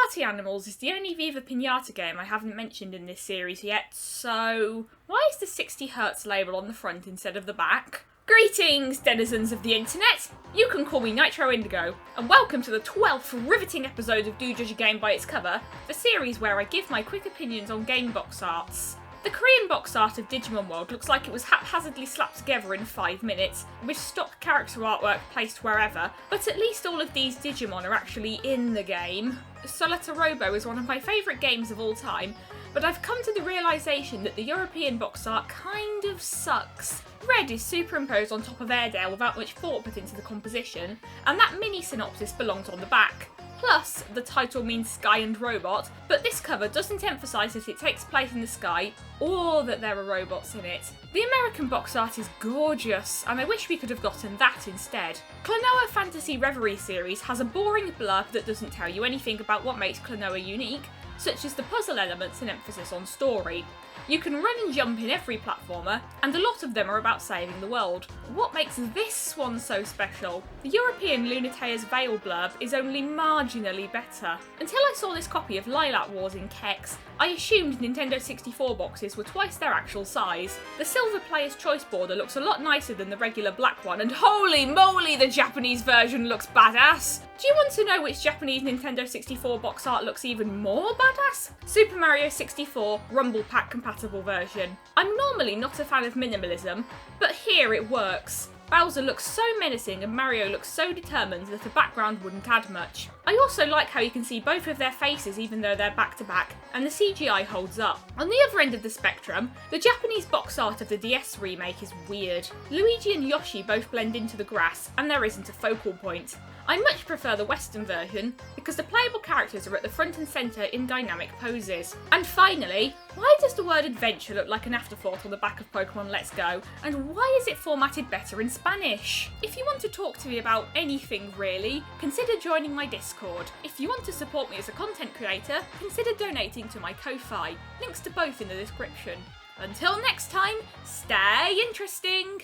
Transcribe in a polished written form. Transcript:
Party Animals is the only Viva Pinata game I haven't mentioned in this series yet, so why is the 60Hz label on the front instead of the back? Greetings, denizens of the internet! You can call me Nitro Indigo, and welcome to the 12th riveting episode of Do Judge a Game by its Cover, the series where I give my quick opinions on game box arts. The Korean box art of Digimon World looks like it was haphazardly slapped together in 5 minutes, with stock character artwork placed wherever, but at least all of these Digimon are actually in the game. Soletta Robo is one of my favourite games of all time, but I've come to the realisation that the European box art kind of sucks. Red is superimposed on top of Airedale without much thought put into the composition, and that mini synopsis belongs on the back. Plus, the title means sky and robot, but this cover doesn't emphasise that it takes place in the sky, or that there are robots in it. The American box art is gorgeous, and I wish we could have gotten that instead. Klonoa Fantasy Reverie series has a boring blurb that doesn't tell you anything about what makes Klonoa unique, such as the puzzle elements and emphasis on story. You can run and jump in every platformer, and a lot of them are about saving the world. What makes this one so special? The European Lunatea's Veil blurb is only marginally better. Until I saw this copy of Lilac Wars in Kex, I assumed Nintendo 64 boxes were twice their actual size. The silver player's choice border looks a lot nicer than the regular black one, and holy moly, the Japanese version looks badass! Do you want to know which Japanese Nintendo 64 box art looks even more badass? Super Mario 64 Rumble Pack compatible version. I'm normally not a fan of minimalism, but here it works. Bowser looks so menacing and Mario looks so determined that a background wouldn't add much. I also like how you can see both of their faces even though they're back to back, and the CGI holds up. On the other end of the spectrum, the Japanese box art of the DS remake is weird. Luigi and Yoshi both blend into the grass, and there isn't a focal point. I much prefer the Western version because the playable characters are at the front and centre in dynamic poses. And finally, why does the word adventure look like an afterthought on the back of Pokemon Let's Go? And why is it formatted better in Spanish? If you want to talk to me about anything really, consider joining my Discord. If you want to support me as a content creator, consider donating to my Ko-Fi. Links to both in the description. Until next time, stay interesting!